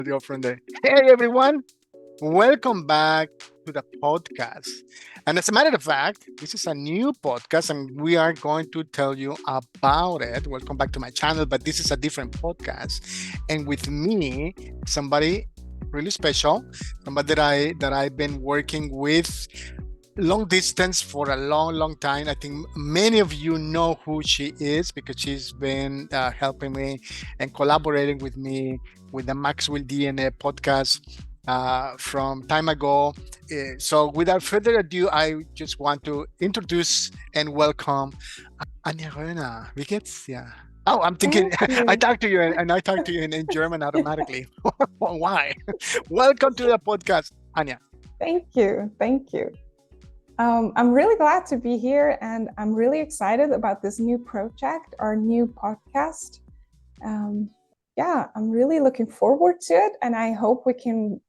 go from there. Hey, everyone. Welcome back to the podcast. And as a matter of fact, this is a new podcast and we are going to tell you about it. Welcome back to my channel, but this is a different podcast. And with me, somebody really special, somebody that I've been working with long distance for a long time. I think many of you know who she is because she's been helping me and collaborating with me with the Maxwell DNA podcast from time ago. So without further ado, I just want to introduce and welcome Anja Röner. Wie geht's? Yeah. Oh, I'm thinking Thank I you. talk to you and I talk to you in German automatically. Why? Welcome to the podcast, Anja. Thank you. Thank you. I'm really glad to be here and I'm really excited about this new project, our new podcast. Yeah, I'm really looking forward to it and I hope we can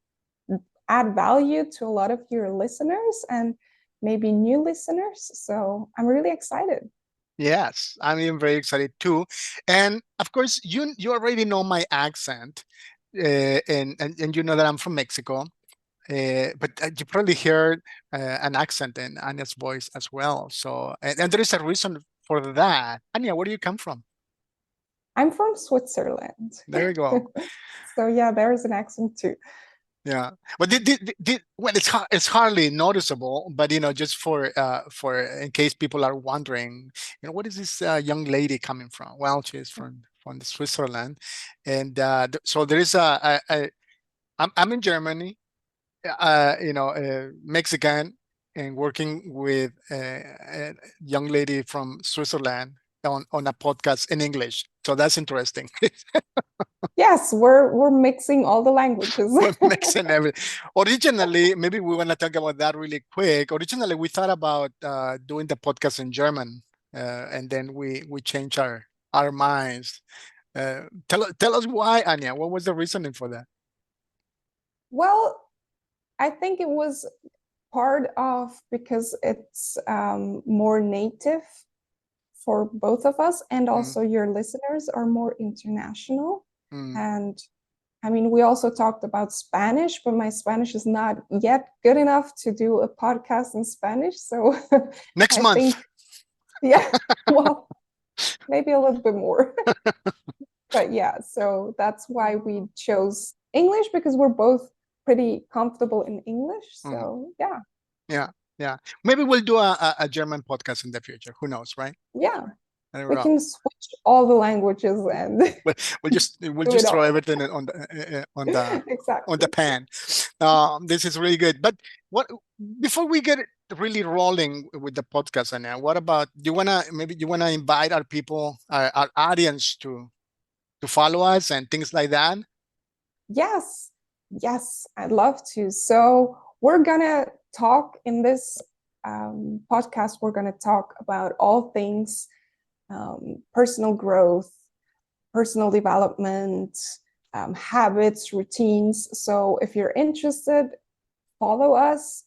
add value to a lot of your listeners and maybe new listeners. So I'm really excited. Yes, I'm even very excited too. And of course, you already know my accent, and you know that I'm from Mexico. But you probably heard an accent in Anya's voice as well. So, and there is a reason for that. Anya, where do you come from? I'm from Switzerland. There we go. So yeah, there's an accent too. Yeah, but well, it's hardly noticeable, but just for in case people are wondering, what is this young lady coming from? Well, she's from the Switzerland, and so there is I'm in Germany, Mexican, and working with a young lady from Switzerland on a podcast in English. So that's interesting. Yes, we're mixing all the languages. We're mixing everything. Originally, maybe we want to talk about that really quick. Originally, we thought about doing the podcast in German, and then we changed our minds. Tell us why, Anya. What was the reasoning for that? Well, I think it was part of because it's more native for both of us, and Mm, also your listeners are more international. mm. And I mean, we also talked about Spanish, but my Spanish is not yet good enough to do a podcast in Spanish. So Next I month. think, yeah, well, maybe a little bit more. But yeah, so that's why we chose English because we're both pretty comfortable in English. Mm, So yeah, yeah, yeah. Maybe we'll do a German podcast in the future. Who knows, right? yeah, I don't we know. can switch all the languages and But we'll do it just throw all. everything on the Exactly. pan. This is really good. But what before we get really rolling with the podcast, Anya, what about maybe you wanna invite our people, our audience to follow us and things like that? Yes, yes, I'd love to. So we're gonna talk in this podcast. We're gonna talk about all things personal growth, personal development, habits, routines. So if you're interested, follow us,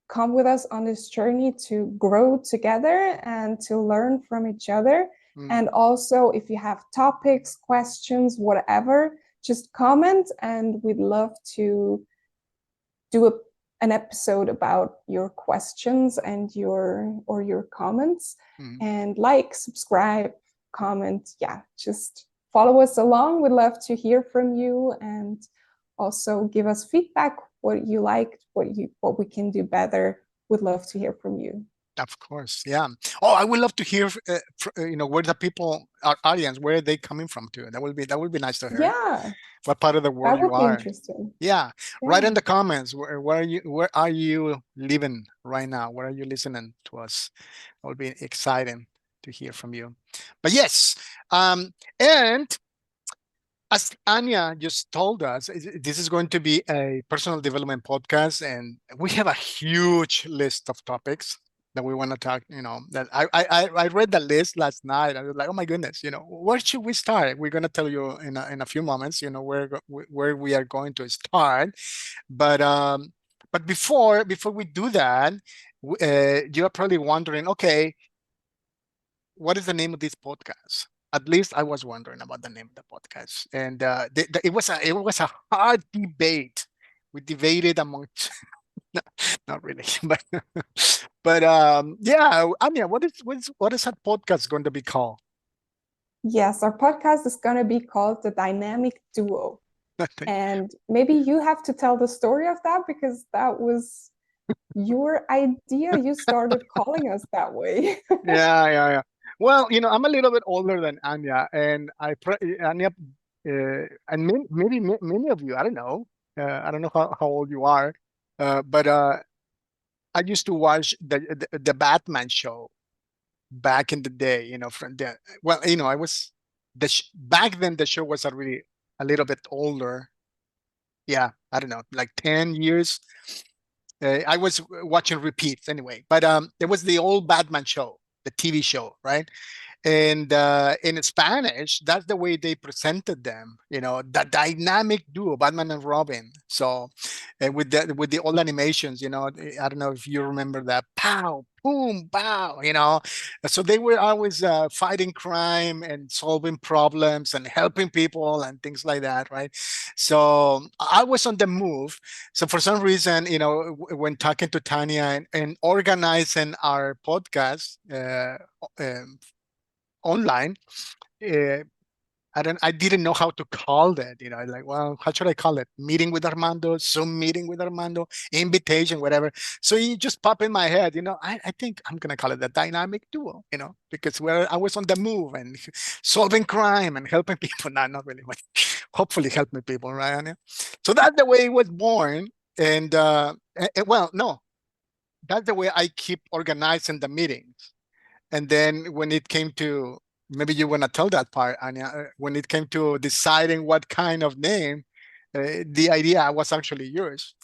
come with us on this journey to grow together and to learn from each other. Mm, And also, if you have topics, questions, whatever, just comment, and we'd love to do an episode about your questions and your comments. mm. And like, subscribe, comment, yeah, just follow us along. We'd love to hear from you and also give us feedback, what you liked, what we can do better. We'd love to hear from you. Of course, yeah. Oh, I would love to hear, where the people, our audience, where are they coming from too. That would be nice to hear. Yeah, What part of the world that you would be are. interesting. Yeah, write Yeah. in the comments where are you living right now? Where are you listening to us? That would be exciting to hear from you. But yes, and as Anya just told us, this is going to be a personal development podcast, and we have a huge list of topics that we want to talk. That I read the list last night. I was like, oh my goodness, where should we start? We're going to tell you in a few moments, where we are going to start. But before we do that, you're probably wondering, okay, what is the name of this podcast? At least I was wondering about the name of the podcast, and it was a hard debate. We debated among no, not really, but yeah, Anya, what is that podcast going to be called? Yes, our podcast is going to be called The Dynamic Duo. And maybe you have to tell the story of that because that was your idea. You started calling us that way. Yeah. Well, I'm a little bit older than Anya, and Anya, and maybe many of you, I don't know how old you are, but I used to watch the Batman show back in the day. From the well, I was back then the show was already a little bit older. Yeah, I don't know, like 10 years. I was watching repeats anyway, but it was the old Batman show, the TV show, right? And in Spanish, that's the way they presented them. The dynamic duo, Batman and Robin. So with the old animations, I don't know if you remember that, pow, boom, pow. So they were always fighting crime and solving problems and helping people and things like that, right? So I was on the move. So for some reason, when talking to Tanya and organizing our podcast, um, online, uh, I didn't know how to call that. Like, well, how should I call it? Meeting with Armando, Zoom meeting with Armando, invitation, whatever. So it just popped in my head. I think I'm gonna call it the dynamic duo. Because I was on the move and solving crime and helping people. Not really, but hopefully helping people, right? Anya? So that's the way it was born. And well, no, that's the way I keep organizing the meetings. And then when it came to, maybe you want to tell that part, Anya, when it came to deciding what kind of name, the idea was actually yours.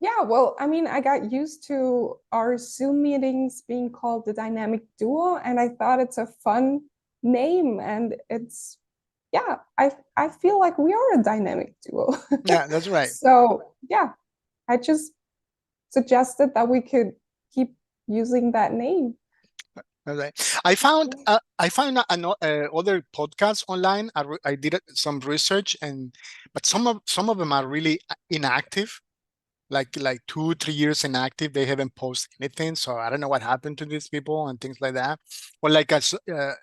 Yeah, well, I mean, I got used to our Zoom meetings being called the Dynamic Duo, and I thought it's a fun name, and yeah, I feel like we are a dynamic duo. Yeah, that's right. So yeah, I just suggested that we could keep using that name. Okay. I found other podcasts online. I did some research, but some of them are really inactive, like 2 3 years inactive. They haven't posted anything, so I don't know what happened to these people and things like that. Or like a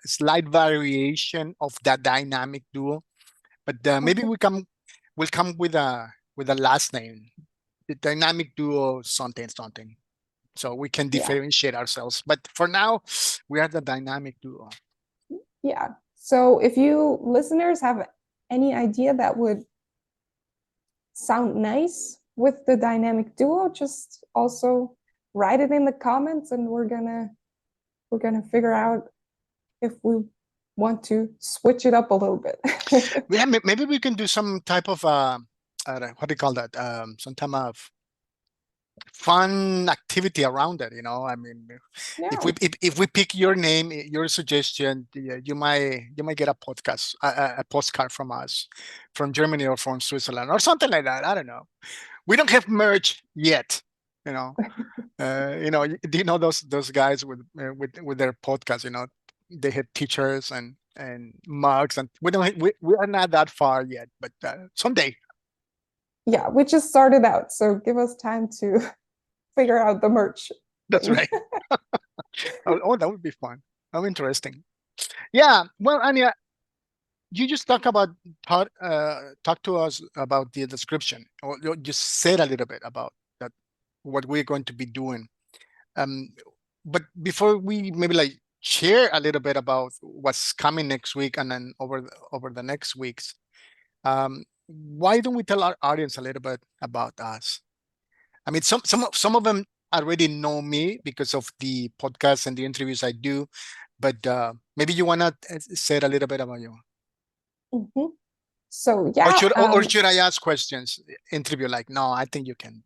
slight variation of that dynamic duo. But maybe Mhm. we'll come with a last name, the dynamic duo something something, so we can Yeah, differentiate ourselves. But for now, we are the dynamic duo. yeah. So if you listeners have any idea that would sound nice with the Dynamic Duo, just also write it in the comments, and we're gonna figure out if we want to switch it up a little bit. Yeah, maybe we can do some type of what do you call that? Some type of fun activity around it. I mean, if Yeah, we pick your name, your suggestion, you might get a podcast, a postcard from us, from Germany or from Switzerland or something like that. I don't know. We don't have merch yet. You know, do you know those guys with their podcast? They have teachers and mugs, and we are not that far yet, but someday. yeah, we just started out, so give us time to figure out the merch That's thing. right. Oh, that would be fun. How interesting. Yeah. Well, Anya, you just talk to us about the description, or you just said a little bit about that, what we're going to be doing. Um, but before we maybe like share a little bit about what's coming next week and then over the next weeks, why don't we tell our audience a little bit about us? I mean, some of them already know me because of the podcast and the interviews I do, but maybe you wanna say a little bit about you, Mhm. So or yeah, should I ask questions? Interview like, no, I think you can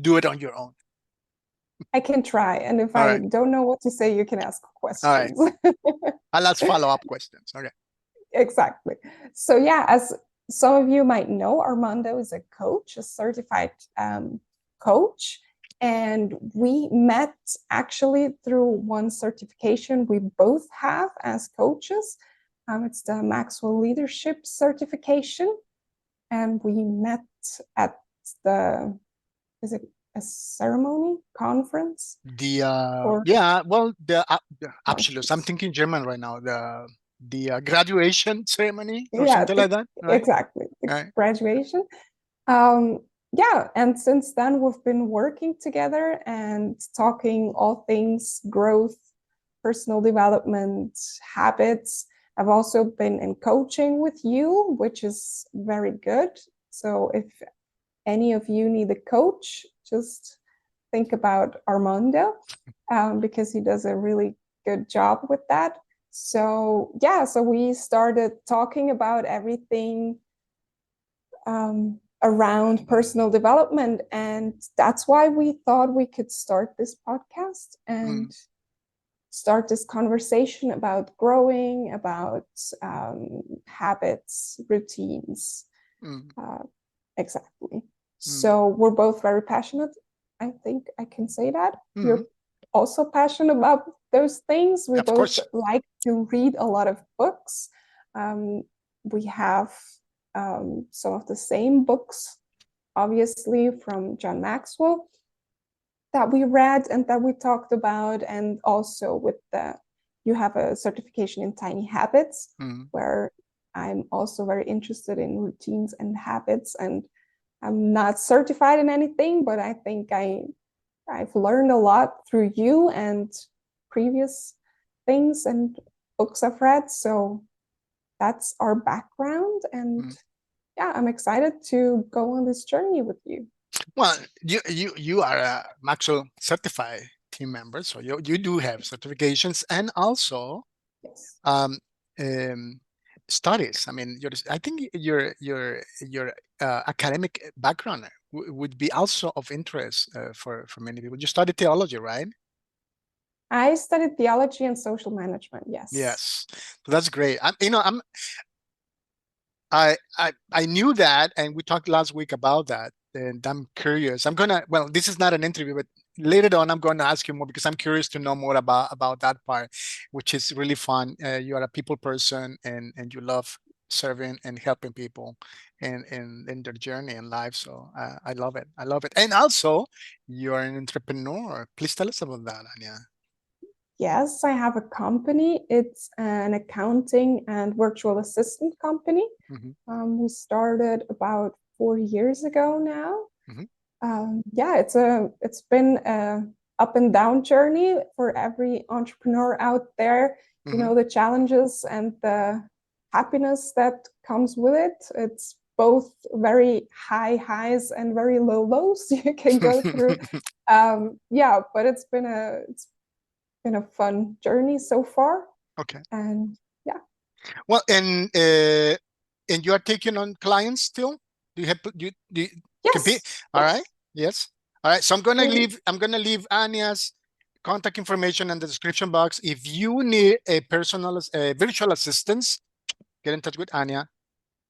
do it on your own. I can try, and if All I right, don't know what to say, you can ask all right. questions. I'll ask follow-up questions. Okay. Exactly. So yeah, as some of you might know, Armando is a coach, a certified coach, And we met actually through one certification we both have as coaches. It's the Maxwell Leadership Certification. And we met at the, is it a ceremony conference? Or The Abschluss. I'm conference. thinking German right now. The graduation ceremony or Yeah, something like that, right? exactly. The Right. graduation. Yeah, and since then we've been working together and talking all things growth, personal development, habits. I've also been in coaching with you, which is very good. So if any of you need a coach, just think about Armando, because he does a really good job with that. So yeah, so we started talking about everything around personal development, and that's why we thought we could start this podcast and start this conversation about growing, about habits, routines. Exactly. So we're both very passionate. I think I can say that. You're also passionate about those things. We Of both course. like to read a lot of books. We have some of the same books, obviously, from John Maxwell that we read and that we talked about. And also with you have a certification in Tiny Habits, where I'm also very interested in routines and habits. And I'm not certified in anything, but I think I've learned a lot through you and previous things and books I've read. So that's our background. And yeah, I'm excited to go on this journey with you. Well, you are a Maxwell certified team member, so you do have certifications and also Yes. Studies. I mean, I think your academic background would be also of interest for many people. You studied theology, right? I studied theology and social management. Yes. Yes, so that's great. I knew that, and we talked last week about that, and I'm curious. Well, this is not an interview, but later on, I'm going to ask you more because I'm curious to know more about that part, which is really fun. You are a people person, and you love serving and helping people in their journey in life. So I love it. I love it. And also, you're an entrepreneur. Please tell us about that, Anya. Yes, I have a company. It's an accounting and virtual assistant company. We started about 4 years ago now. Yeah, it's been a up and down journey for every entrepreneur out there. You know, the challenges and the happiness that comes with it. It's both very high highs and very low lows you can go through. Yeah, but it's been a fun journey so far. Okay. And yeah. Well, and you are taking on clients still? Do you have do you compete? Yes. All right. Yes. All right. So I'm gonna We- leave Anya's contact information in the description box. If you need a virtual assistance, get in touch with Anya.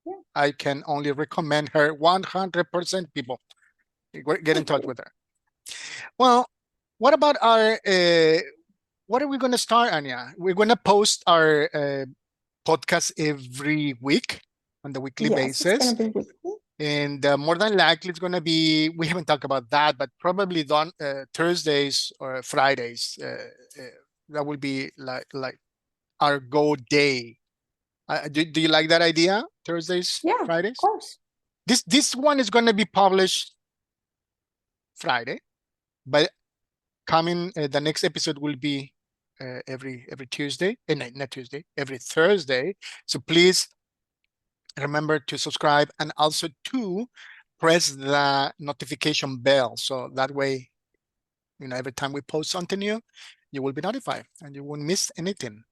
Yeah. I can only recommend her 100% people. Get in touch with her. Well, what about our what are we gonna start, Anya? We're gonna post our podcast every week on the weekly Yes, it's basis. gonna be weekly. And more than likely, it's going to be, we haven't talked about that, but probably Thursdays or Fridays. That will be like our go day. Do you like that idea? Thursdays, Yeah, Fridays? of course. This one is going to be published Friday, but coming the next episode will be every Tuesday, not Tuesday, every Thursday. So please remember to subscribe and also to press the notification bell. So that way, every time we post something new, you will be notified and you won't miss anything.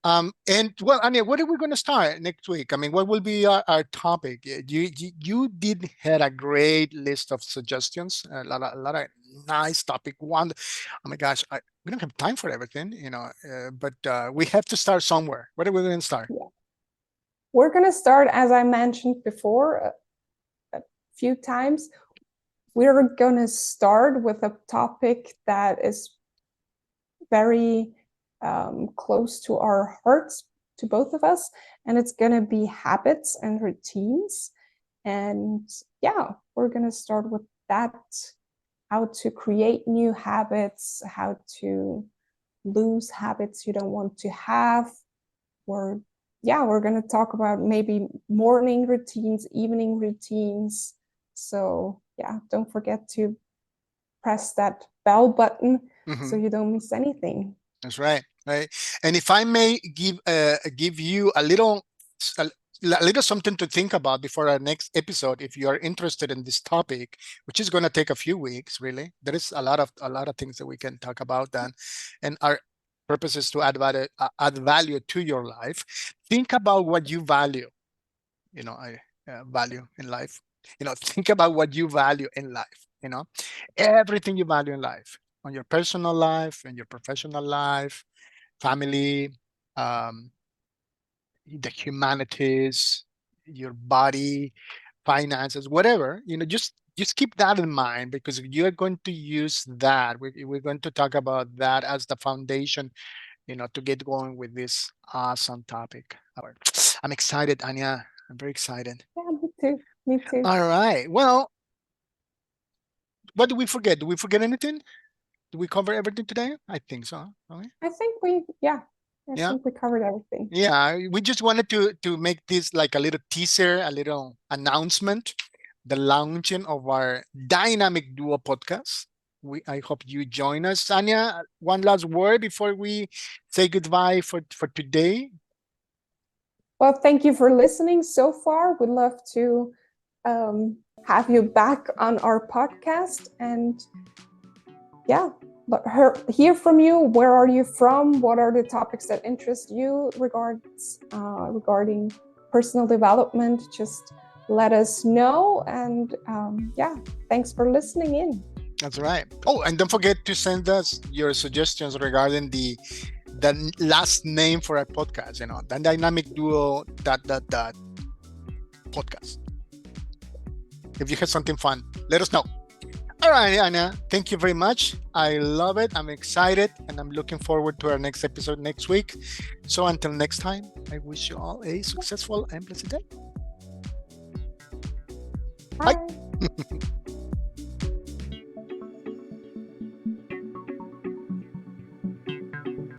And well, Anya, what are we going to start next week? I mean, what will be our topic? You did had a great list of suggestions, a lot of nice topic. Oh my gosh, we don't have time for everything, but we have to start somewhere. Where are we going to start? Yeah. We're going to start, as I mentioned before a few times, we're going to start with a topic that is very close to our hearts, to both of us, and it's going to be habits and routines. And yeah, we're going to start with that, how to create new habits, how to lose habits you don't want to have. Or yeah, we're going to talk about maybe morning routines, evening routines. So yeah, don't forget to press that bell button so you don't miss anything. That's right. Right. And if I may give you a little something to think about before our next episode, if you are interested in this topic, which is going to take a few weeks, really, there is a lot of things that we can talk about then, and our purpose is to add value to your life. Think about what you value. I value in life. Think about what you value in life. Everything you value in life, on your personal life, in your professional life, family, the humanities, your body, finances, whatever, just keep that in mind, because you're going to use that. We're going to talk about that as the foundation, to get going with this awesome topic. I'm excited, Anya. I'm very excited. Yeah, me too. Me too. All right. Well, what did we forget? Did we forget anything? Did we cover everything today? I think so. Okay. I think we covered everything. Yeah, we just wanted to make this like a little teaser, a little announcement, the launching of our Dynamic Duo podcast. I hope you join us. Anya, one last word before we say goodbye for today. Well, thank you for listening so far. We'd love to have you back on our podcast, and yeah, hear from you. Where are you from? What are the topics that interest you regarding personal development? Just let us know. And yeah, thanks for listening in. That's right. Oh, and don't forget to send us your suggestions regarding the last name for our podcast, the Dynamic Duo ... podcast. If you have something fun, let us know. All right, Anna, thank you very much. I love it. I'm excited, and I'm looking forward to our next episode next week. So until next time, I wish you all a successful and blessed day. Bye.